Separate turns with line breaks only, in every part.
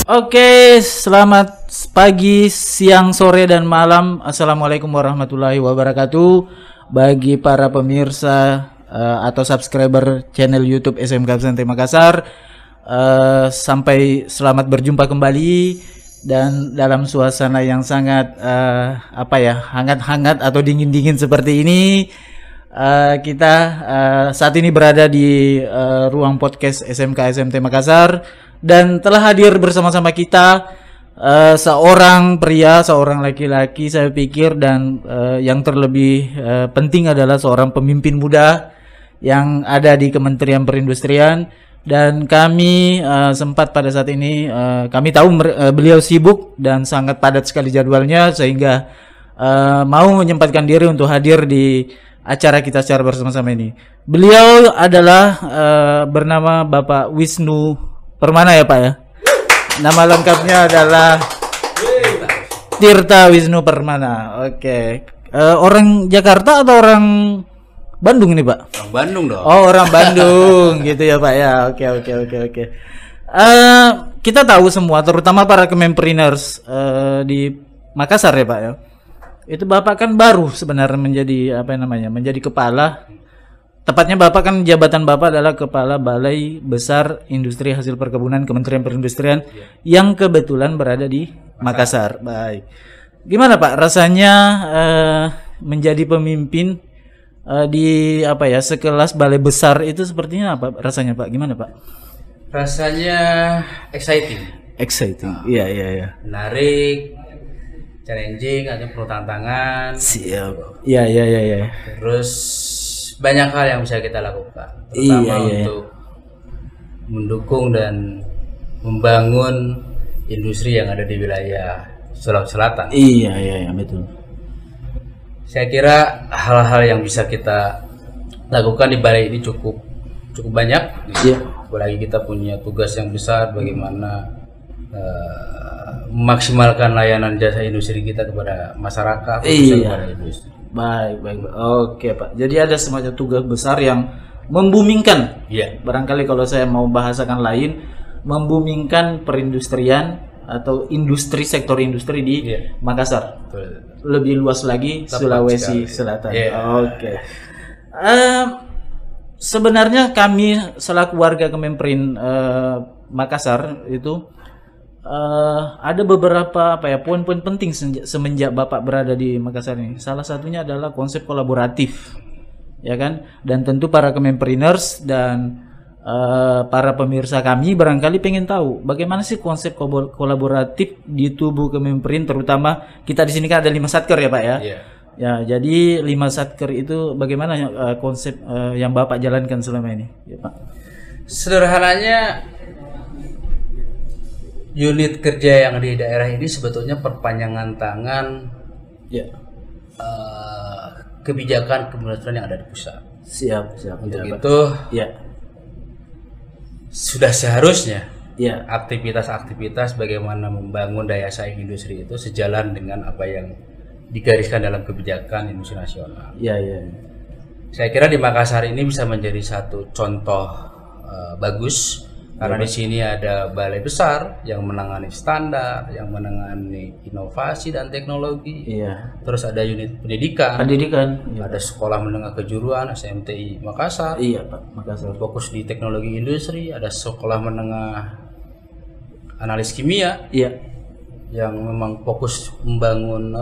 Oke, selamat pagi, siang, sore, dan malam. Assalamualaikum warahmatullahi wabarakatuh. Bagi para pemirsa atau subscriber channel YouTube SMK Absentee Makassar, sampai selamat berjumpa kembali dan dalam suasana yang sangat hangat-hangat atau dingin-dingin seperti ini. Kita saat ini berada di ruang podcast SMK SMT Makassar dan telah hadir bersama-sama kita seorang pria, seorang laki-laki saya pikir, dan yang terlebih penting adalah seorang pemimpin muda yang ada di Kementerian Perindustrian. Dan kami sempat pada saat ini, kami tahu beliau sibuk dan sangat padat sekali jadwalnya, sehingga mau menyempatkan diri untuk hadir di acara kita secara bersama-sama ini. Beliau adalah bernama Bapak Wisnu Permana ya Pak ya. Nama lengkapnya adalah Tirta Wisnu Permana. Oke. Orang Jakarta atau orang Bandung ini Pak?
Orang Bandung dong.
Oh, orang Bandung gitu ya Pak ya. Oke. Kita tahu semua, terutama para Kemenpriners di Makassar ya Pak ya. Itu Bapak kan baru sebenarnya menjadi kepala. Tepatnya Bapak kan, jabatan Bapak adalah Kepala Balai Besar Industri Hasil Perkebunan Kementerian Perindustrian yang kebetulan berada di Makassar. Baik. Gimana Pak rasanya menjadi pemimpin di sekelas balai besar itu, sepertinya apa rasanya Pak? Gimana Pak?
Rasanya exciting.
Iya.
Menarik, challenging, ada penuh tantangan.
Siap. Iya.
Terus banyak hal yang bisa kita lakukan, terutama untuk mendukung dan membangun industri yang ada di wilayah Sulawesi Selatan.
Iya, betul.
Saya kira hal-hal yang bisa kita lakukan di balai ini cukup banyak.
Iya.
Apalagi kita punya tugas yang besar, bagaimana memaksimalkan layanan jasa industri kita kepada masyarakat, kepada industri.
Baik. Oke Pak. Jadi ada semacam tugas besar yang membumingkan.
Iya.
Barangkali kalau saya mau bahasakan lain, membumingkan perindustrian atau sektor industri di Makassar.
Betul.
Lebih luas lagi Sulawesi Selatan. Oke. Sebenarnya kami selaku warga Kemenprin Makassar itu ada beberapa poin-poin penting semenjak Bapak berada di Makassar ini. Salah satunya adalah konsep kolaboratif, ya kan? Dan tentu para Kemenpriners dan para pemirsa kami barangkali pengen tahu bagaimana sih konsep kolaboratif di tubuh Kemenprin, terutama kita di sini kan ada 5 satker ya Pak ya.
Yeah.
Ya, jadi 5 satker itu bagaimana konsep yang Bapak jalankan selama ini, ya Pak?
Sederhananya, unit kerja yang di daerah ini sebetulnya perpanjangan tangan kebijakan kementerian yang ada di pusat.
Siap.
Untuk itu, sudah seharusnya aktivitas-aktivitas bagaimana membangun daya saing industri itu sejalan dengan apa yang digariskan dalam kebijakan industri nasional.
Iya.
Saya kira di Makassar ini bisa menjadi satu contoh bagus. Karena di sini ada balai besar yang menangani standar, yang menangani inovasi dan teknologi.
Iya.
Terus ada unit pendidikan. Ada sekolah menengah kejuruan SMTI Makassar.
Iya Pak, Makassar.
Fokus di teknologi industri. Ada sekolah menengah analis kimia.
Iya.
Yang memang fokus membangun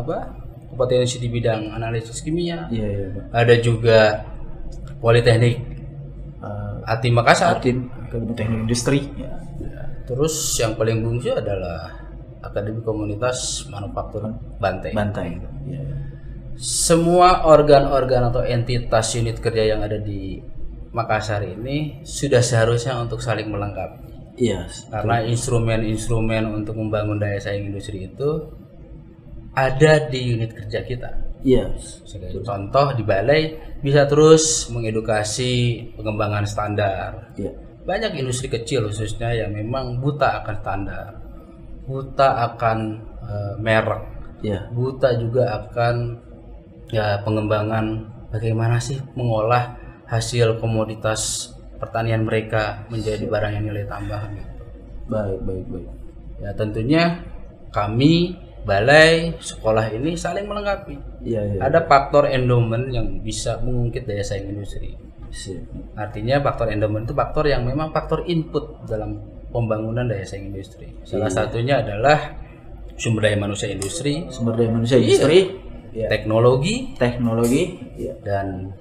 kompetensi di bidang analisis kimia.
Iya Pak.
Ada juga Politeknik Atim Makassar.
Akademi Teknik Industri.
Terus yang paling bungsu adalah Akademi Komunitas Manufaktur Bantai.
Ya.
Semua organ-organ atau entitas unit kerja yang ada di Makassar ini sudah seharusnya untuk saling melengkapi.
Iya.
Karena instrumen-instrumen untuk membangun daya saing industri itu ada di unit kerja kita.
Iya.
Sebagai contoh, di balai bisa terus mengedukasi pengembangan standar.
Iya.
Banyak industri kecil khususnya yang memang buta akan standar, buta akan merek, buta juga akan pengembangan bagaimana sih mengolah hasil komoditas pertanian mereka menjadi barang yang nilai tambah.
Baik.
Ya tentunya kami balai sekolah ini saling melengkapi. Ada faktor endowment yang bisa mengungkit daya saing industri. Artinya faktor endowment itu faktor yang memang faktor input dalam pembangunan daya saing industri. Salah satunya adalah sumber daya manusia industri, teknologi, dan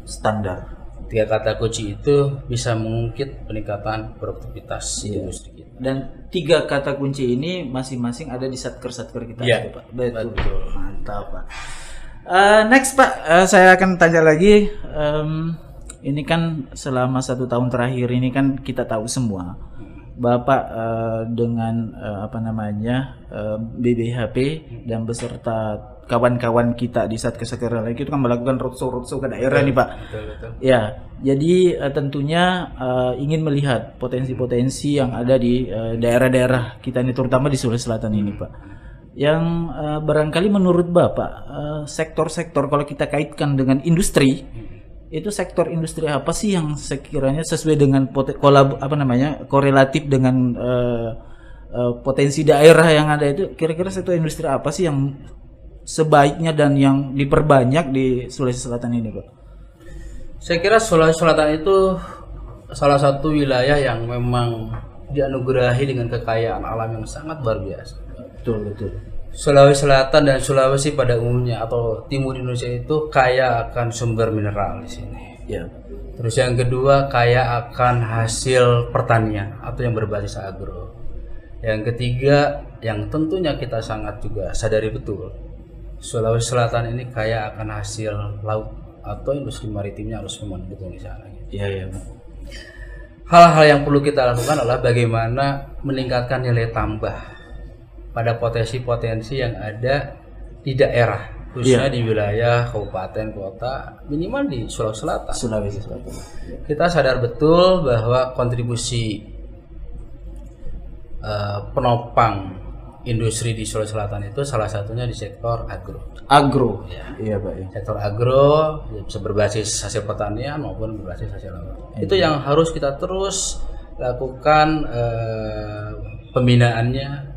standar. 3 kata kunci itu bisa mengungkit peningkatan produktivitas industri kita.
Dan 3 kata kunci ini masing-masing ada di satker-satker kita, Pak. Betul. Mantap, Pak. Next, Pak, saya akan tanya lagi. Ini kan selama 1 tahun terakhir ini kan kita tahu semua, Bapak dengan BBHP dan beserta kawan-kawan kita di Satker-Satker lagi itu kan melakukan roadshow ke daerah nih, Pak.
Betul.
Ya, jadi tentunya ingin melihat potensi-potensi yang ada di daerah-daerah kita ini, terutama di Sulawesi Selatan ini, Pak. Yang barangkali menurut Bapak sektor-sektor kalau kita kaitkan dengan industri, itu sektor industri apa sih yang sekiranya sesuai dengan korelatif dengan potensi daerah yang ada itu? Kira-kira sektor industri apa sih yang sebaiknya dan yang diperbanyak di Sulawesi Selatan ini, Pak?
Saya kira Sulawesi Selatan itu salah satu wilayah yang memang dianugerahi dengan kekayaan alam yang sangat luar biasa.
Betul.
Sulawesi Selatan dan Sulawesi pada umumnya atau timur Indonesia itu kaya akan sumber mineral di sini.
Ya.
Terus yang kedua kaya akan hasil pertanian atau yang berbasis agro. Yang ketiga yang tentunya kita sangat juga sadari betul, Sulawesi Selatan ini kaya akan hasil laut atau industri maritimnya harus mendukung di sana.
Iya.
Hal-hal yang perlu kita lakukan adalah bagaimana meningkatkan nilai tambah pada potensi-potensi yang ada di daerah, khususnya di wilayah kabupaten kota, minimal di Sulawesi Selatan. Kita sadar betul bahwa kontribusi penopang industri di Sulawesi Selatan itu salah satunya di sektor agro. Iya, Pak. Sektor agro bisa berbasis hasil pertanian maupun berbasis hasil laut. Itu yang harus kita terus lakukan pembinaannya,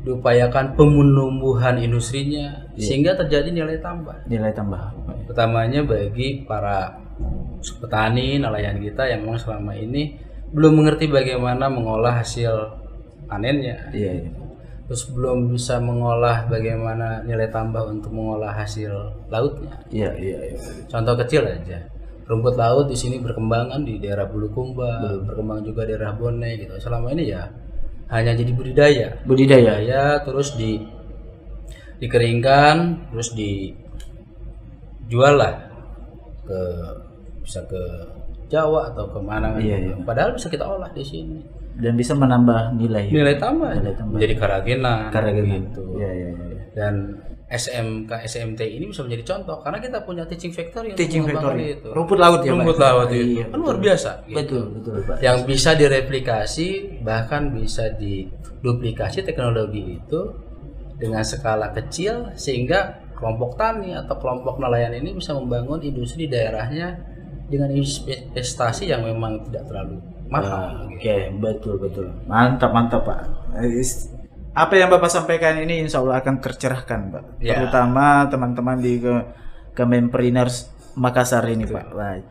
diupayakan penumbuhan industrinya sehingga terjadi nilai tambah. Utamanya bagi para petani nelayan kita yang memang selama ini belum mengerti bagaimana mengolah hasil panennya. Terus belum bisa mengolah bagaimana nilai tambah untuk mengolah hasil lautnya.
Iya.
Contoh kecil aja, rumput laut di sini berkembangan di daerah Bulukumba, berkembang juga di daerah Bone gitu. Selama ini ya hanya jadi budidaya terus dikeringkan, terus dijual lah bisa ke Jawa atau kemana gitu. Padahal bisa kita olah di sini
dan bisa menambah nilai
tambah. Menjadi keragenan gitu.
Iya.
Dan SMK SMT ini bisa menjadi contoh karena kita punya teaching factory itu
rumput laut
itu kan luar biasa
gitu. Betul Pak.
Yang bisa direplikasi bahkan bisa diduplikasi teknologi itu dengan skala kecil sehingga kelompok tani atau kelompok nelayan ini bisa membangun industri daerahnya dengan investasi yang memang tidak terlalu mahal.
Oke, betul. Mantap Pak. Apa yang Bapak sampaikan ini insya Allah akan tercerahkan, Pak. Terutama teman-teman di Kemenpreneurs Makassar ini, Pak. Nah,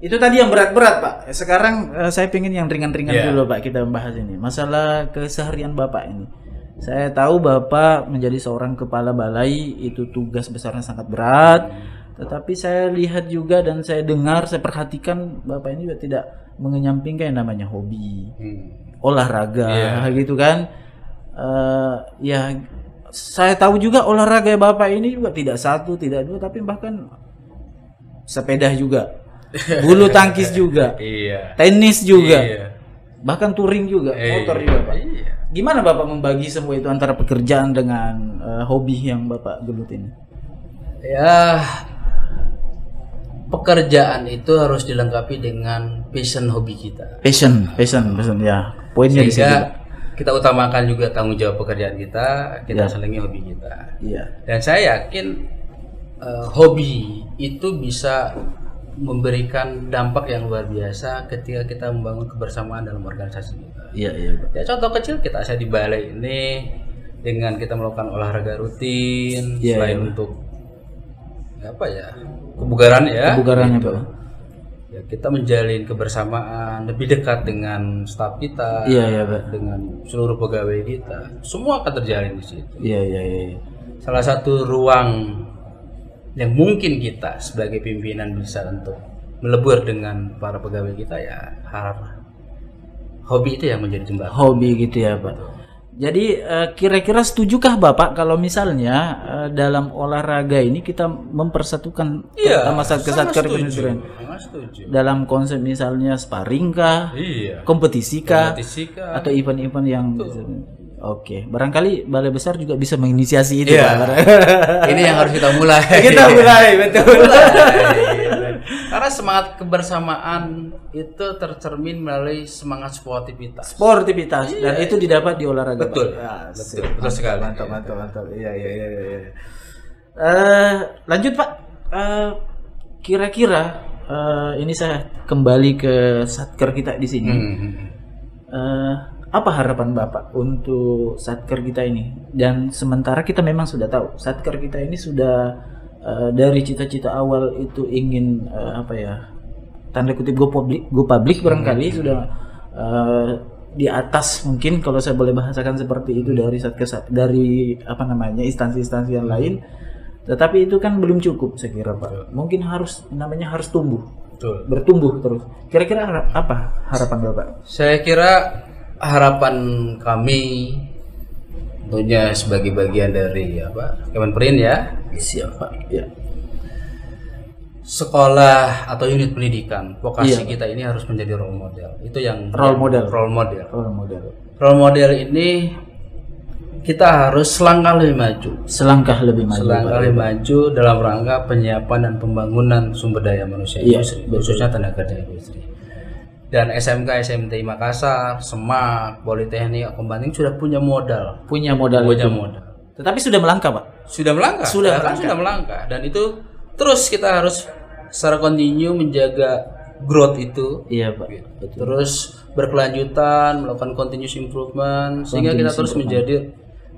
itu tadi yang berat-berat, Pak. Sekarang saya pengen yang ringan-ringan dulu, Pak. Kita membahas ini masalah keseharian Bapak ini. Saya tahu Bapak menjadi seorang kepala balai itu tugas besarnya sangat berat. Tetapi saya lihat juga dan saya dengar, saya perhatikan Bapak ini juga tidak mengenyampingkan yang namanya hobi, olahraga, gitu kan. Saya tahu juga olahraga Bapak ini juga tidak satu, tidak dua, tapi bahkan sepeda juga, bulu tangkis juga, tenis juga, bahkan touring juga, motor juga, Pak. Gimana Bapak membagi semua itu antara pekerjaan dengan hobi yang Bapak gelut ini?
Pekerjaan itu harus dilengkapi dengan passion hobi kita.
Passion ya. Poinnya di situ.
Kita utamakan juga tanggung jawab pekerjaan kita selingi hobi kita.
Iya.
Dan saya yakin hobi itu bisa memberikan dampak yang luar biasa ketika kita membangun kebersamaan dalam organisasi kita.
Iya, iya, Pak.
Ya contoh kecil kita saya di balai ini dengan kita melakukan olahraga rutin selain untuk apa ya kebugaran ya.
Kebugarannya
gitu.
Pak.
Ya kita menjalin kebersamaan lebih dekat dengan staf kita,
Iya, Pak.
dengan seluruh pegawai kita. Semua akan terjalin di situ.
Iya, iya, iya.
Salah satu ruang yang mungkin kita sebagai pimpinan bisa untuk melebur dengan para pegawai kita ya hobi itu yang menjadi jembatan.
Hobi gitu ya Pak. Jadi kira-kira setujukah Bapak kalau misalnya dalam olahraga ini kita mempersatukan sama Satker Perindustrian dalam konsep misalnya sparring kah, kompetisi kah, atau event-event yang Oke, barangkali Balai Besar juga bisa menginisiasi itu.
Pak. Ini yang harus kita mulai.
Kita mulai, betul.
Karena semangat kebersamaan itu tercermin melalui semangat sportivitas.
Dan itu didapat di olahraga.
Betul.
Ya,
betul sekali.
Mantap. Iya. Lanjut Pak. Kira-kira ini saya kembali ke Satker kita di sini. Apa harapan Bapak untuk Satker kita ini? Dan sementara kita memang sudah tahu Satker kita ini sudah dari cita-cita awal itu ingin tanda kutip go public barangkali sudah di atas mungkin kalau saya boleh bahasakan seperti itu dari Satker dari instansi-instansi yang lain. Tetapi itu kan belum cukup saya kira Pak. Mungkin harus tumbuh.
Betul.
Bertumbuh terus. Kira-kira apa harapan Bapak?
Saya kira harapan kami tentunya sebagai bagian dari Kemenperin ya.
Siap Pak. Ya.
Sekolah atau unit pendidikan vokasi kita ini harus menjadi role model. Itu yang role model ini kita harus selangkah lebih maju dalam rangka penyiapan dan pembangunan sumber daya manusia industri, khususnya tenaga kerja industri. Dan SMK SMTI Makassar, Semak, Politeknik, Kombanting sudah punya modal.
Tetapi sudah melangkah, Pak.
Sudah melangkah. Dan itu terus kita harus secara kontinu menjaga growth itu.
Iya, Pak.
Betul. Terus berkelanjutan, melakukan continuous improvement sehingga kita terus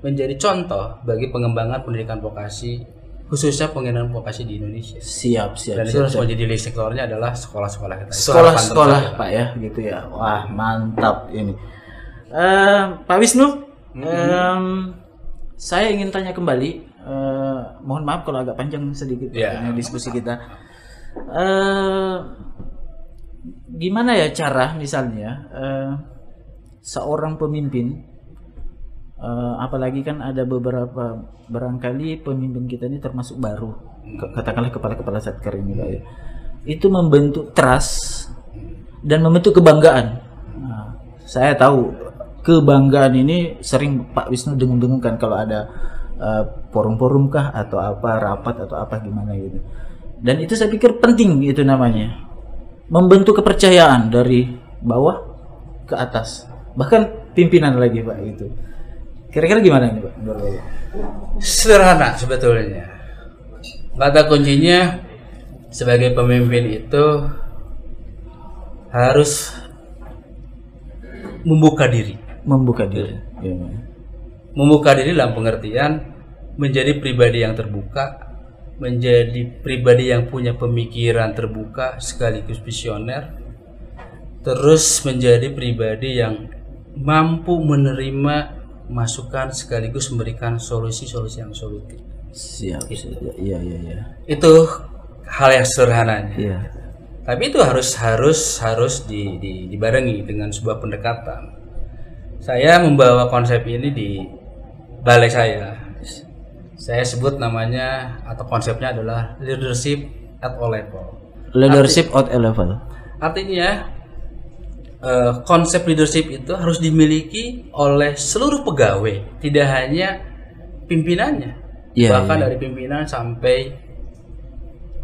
menjadi contoh bagi pengembangan pendidikan vokasi, khususnya pengenalan vokasi di Indonesia.
Siap.
Dan itu harus menjadi lead sektornya adalah sekolah-sekolah kita.
Sekolah Pak ya, gitu ya. Wah, mantap ini. Pak Wisnu, saya ingin tanya kembali. Mohon maaf kalau agak panjang sedikit diskusi kita. Gimana ya cara misalnya seorang pemimpin, apalagi kan ada beberapa barangkali pemimpin kita ini termasuk baru, katakanlah kepala Satker ini Pak ya, itu membentuk trust dan membentuk kebanggaan. Nah, saya tahu kebanggaan ini sering Pak Wisnu dengung-dengungkan kalau ada forum-forum kah atau apa rapat atau apa gimana gitu. Dan itu saya pikir penting, itu namanya membentuk kepercayaan dari bawah ke atas, bahkan pimpinan lagi Pak itu. Kira-kira gimana nih Pak?
Sederhana sebetulnya. Kata kuncinya sebagai pemimpin itu harus membuka diri. Membuka diri dalam pengertian menjadi pribadi yang terbuka, menjadi pribadi yang punya pemikiran terbuka sekaligus visioner, terus menjadi pribadi yang mampu menerima masukan sekaligus memberikan solusi-solusi yang solutif.
Siap. Iya.
Itu hal yang sederhananya.
Iya.
Tapi itu harus dibarengi dengan sebuah pendekatan. Saya membawa konsep ini di balai saya. Saya sebut namanya atau konsepnya adalah leadership at all level. Artinya konsep leadership itu harus dimiliki oleh seluruh pegawai, tidak hanya pimpinannya, bahkan dari pimpinan sampai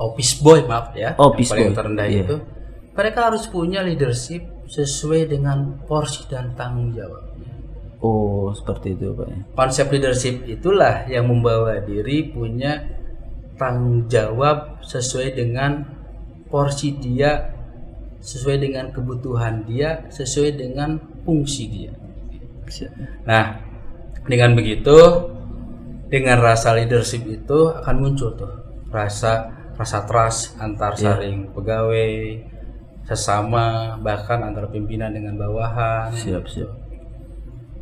office boy, paling terendah itu, mereka harus punya leadership sesuai dengan porsi dan tanggung jawabnya.
Oh, seperti itu Pak.
Konsep leadership itulah yang membawa diri punya tanggung jawab sesuai dengan porsi dia, sesuai dengan kebutuhan dia, sesuai dengan fungsi dia. Nah, dengan begitu, dengan rasa leadership itu akan muncul tuh rasa trust antar saring pegawai, sesama, bahkan antara pimpinan dengan bawahan.
Siap.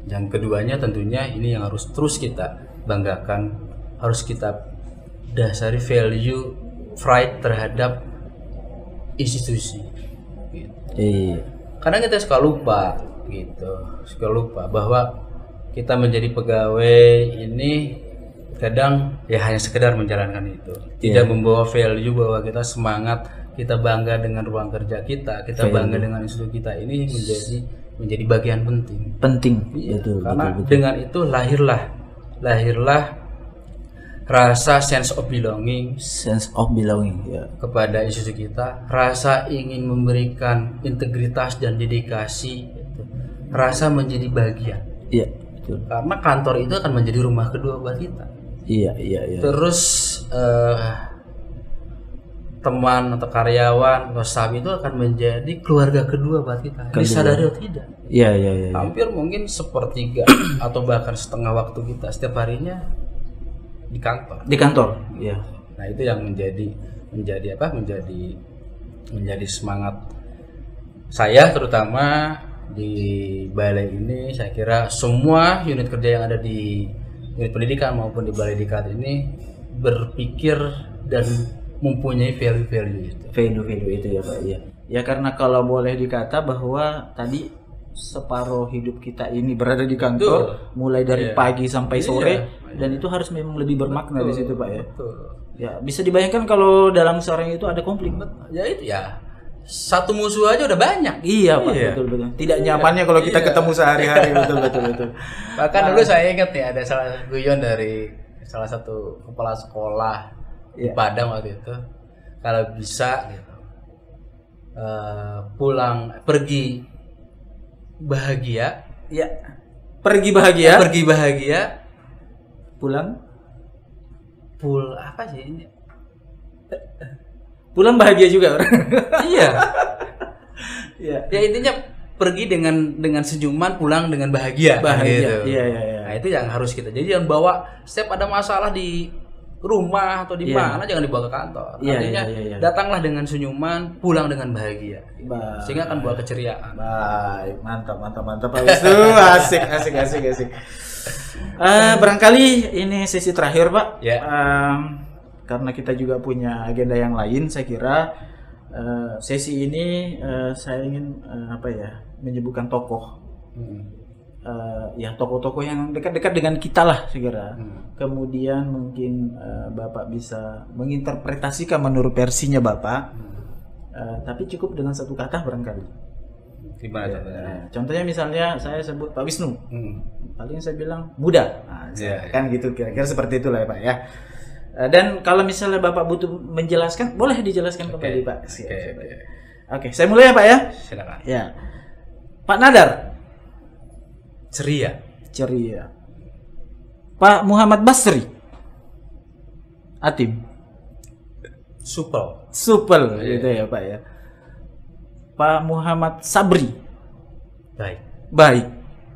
Yang keduanya tentunya ini yang harus terus kita banggakan, harus kita dasari value pride terhadap institusi. Gitu. Karena kita suka lupa bahwa kita menjadi pegawai ini kadang ya hanya sekedar menjalankan itu, tidak membawa value bahwa kita semangat, kita bangga dengan ruang kerja kita bangga dengan institusi kita ini menjadi bagian penting.
Betul,
karena betul. Dengan itu lahirlah rasa sense of belonging kepada institusi kita, rasa ingin memberikan integritas dan dedikasi, rasa menjadi bagian.
Iya, betul.
Karena kantor itu akan menjadi rumah kedua buat kita.
Iya.
Terus teman atau karyawan atau staff itu akan menjadi keluarga kedua buat kita. Disadari atau tidak?
Iya.
Hampir mungkin sepertiga atau bahkan setengah waktu kita setiap harinya di kantor. Iya. Nah, itu yang menjadi semangat saya, terutama di balai ini. Saya kira semua unit kerja yang ada di unit pendidikan maupun di balai diklat ini berpikir dan mempunyai value itu
ya Pak. Ya karena kalau boleh dikata bahwa tadi separuh hidup kita ini berada di kantor, mulai dari pagi sampai sore, dan itu harus memang lebih bermakna di situ Pak ya. Ya bisa dibayangkan kalau dalam seorang itu ada konflik.
Ya itu ya. Satu musuh aja udah banyak.
Iya Pak, betul. Tidak nyamannya kalau kita ketemu sehari-hari, betul.
Bahkan dulu saya ingat ya, ada salah guyon dari salah satu kepala sekolah di Padang waktu itu. Kalau bisa gitu, pergi bahagia,
pulang bahagia juga orang.
Iya. Ya intinya pergi dengan senyuman, pulang dengan bahagia. Gitu.
Iya.
Nah, itu yang harus kita. Jadi jangan bawa setiap ada masalah di rumah atau di mana jangan dibawa ke kantor. Artinya datanglah dengan senyuman, pulang dengan bahagia. Sehingga akan bawa keceriaan.
Baik, mantap Pak Wisnu. Asik. Barangkali ini sesi terakhir Pak. Karena kita juga punya agenda yang lain, saya kira sesi ini saya ingin menyebutkan tokoh, tokoh-tokoh yang dekat-dekat dengan kita lah, saya kira. Kemudian mungkin Bapak bisa menginterpretasikan menurut versinya Bapak, tapi cukup dengan satu kata barangkali.
Gimana contohnya?
Contohnya misalnya saya sebut Pak Wisnu, paling saya bilang muda, kan gitu kira-kira seperti itulah ya Pak ya. Dan kalau misalnya Bapak butuh menjelaskan, boleh dijelaskan kembali Pak. Oke, saya mulai ya Pak ya.
Silakan.
Ya, Pak Nadar.
Ceria.
Pak Muhammad Basri. Atim. Supel, gitu ya Pak ya. Pak Muhammad Sabri. Baik,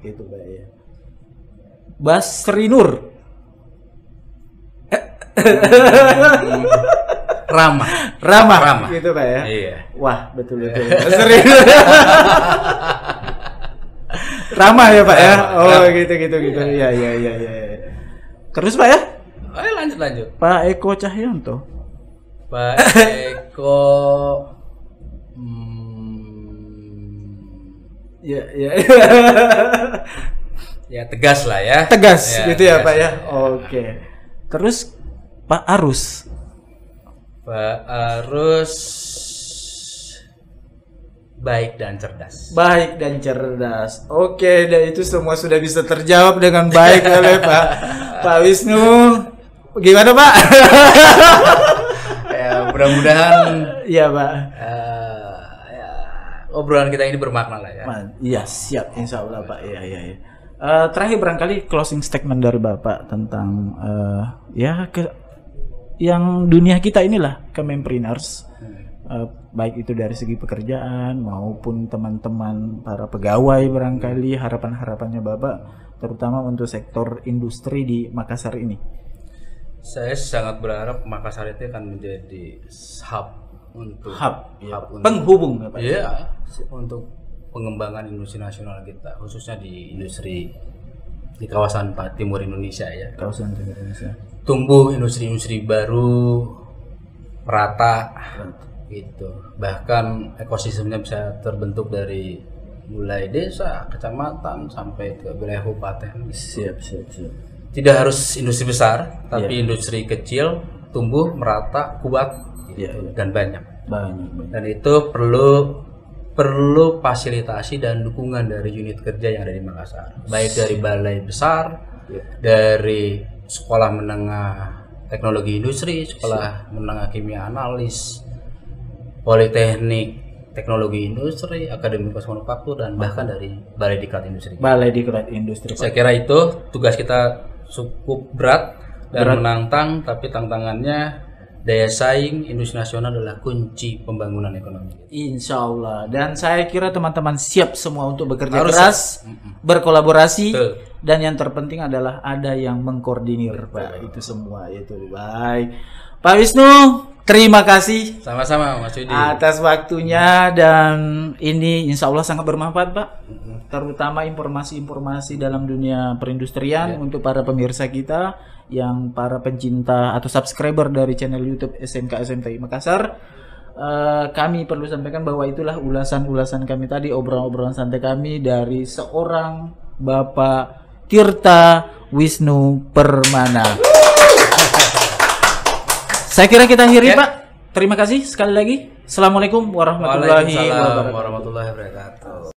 gitu Pak ya. Basri Nur. Ramah gitu Pak ya.
Iya.
Wah, betul. Serius. Ramah ya Pak ya. Oh, gitu. Iya. Terus Pak ya?
Ayo lanjut.
Pak Eko Cahyanto.
Pak Eko ya tegas lah ya.
Gitu ya Pak ya. Oke. Terus Pak Arus baik dan cerdas. Oke, dan itu semua sudah bisa terjawab dengan baik oleh Pak Wisnu. Gimana Pak?
Ya, mudah-mudahan
iya Pak.
Obrolan kita ini bermakna lah ya.
Iya, siap insya Allah Pak. Iya. Terakhir barangkali closing statement dari Bapak tentang yang dunia kita inilah Kemempreneurs, baik itu dari segi pekerjaan maupun teman-teman para pegawai barangkali harapan-harapannya Bapak terutama untuk sektor industri di Makassar ini.
Saya sangat berharap Makassar itu akan menjadi hub untuk
penghubung Bapak.
Iya, untuk pengembangan industri nasional kita, khususnya di industri di kawasan timur Indonesia ya.
Kawasan timur Indonesia.
Tumbuh industri-industri baru merata gitu. Bahkan ekosistemnya bisa terbentuk dari mulai desa, kecamatan sampai ke wilayah kabupaten.
Siap.
Tidak harus industri besar, tapi industri kecil tumbuh merata, kuat gitu, dan banyak. Dan itu perlu fasilitasi dan dukungan dari unit kerja yang ada di Makassar, baik dari balai besar, dari sekolah menengah teknologi industri, sekolah menengah kimia analis, politeknik teknologi industri, akademi manufaktur, dan bahkan dari balai diklat industri. Saya kira itu tugas kita cukup berat dan menantang, tapi tantangannya daya saing industri nasional adalah kunci pembangunan ekonomi.
Insya Allah. Dan saya kira teman-teman siap semua untuk bekerja keras, berkolaborasi, dan yang terpenting adalah ada yang mengkoordinir, Pak. Itu semua itu baik. Pak Wisnu, terima kasih.
Sama-sama Mas Yudi.
Atas waktunya, dan ini insya Allah sangat bermanfaat Pak. Terutama informasi-informasi dalam dunia perindustrian untuk para pemirsa kita yang para pencinta atau subscriber dari channel YouTube SMK SMTI Makassar. Kami perlu sampaikan bahwa itulah ulasan-ulasan kami tadi, obrolan-obrolan santai kami dari seorang Bapak Tirta Wisnu Permana. Saya kira kita akhiri Pak. Terima kasih sekali lagi. Assalamualaikum warahmatullahi wabarakatuh.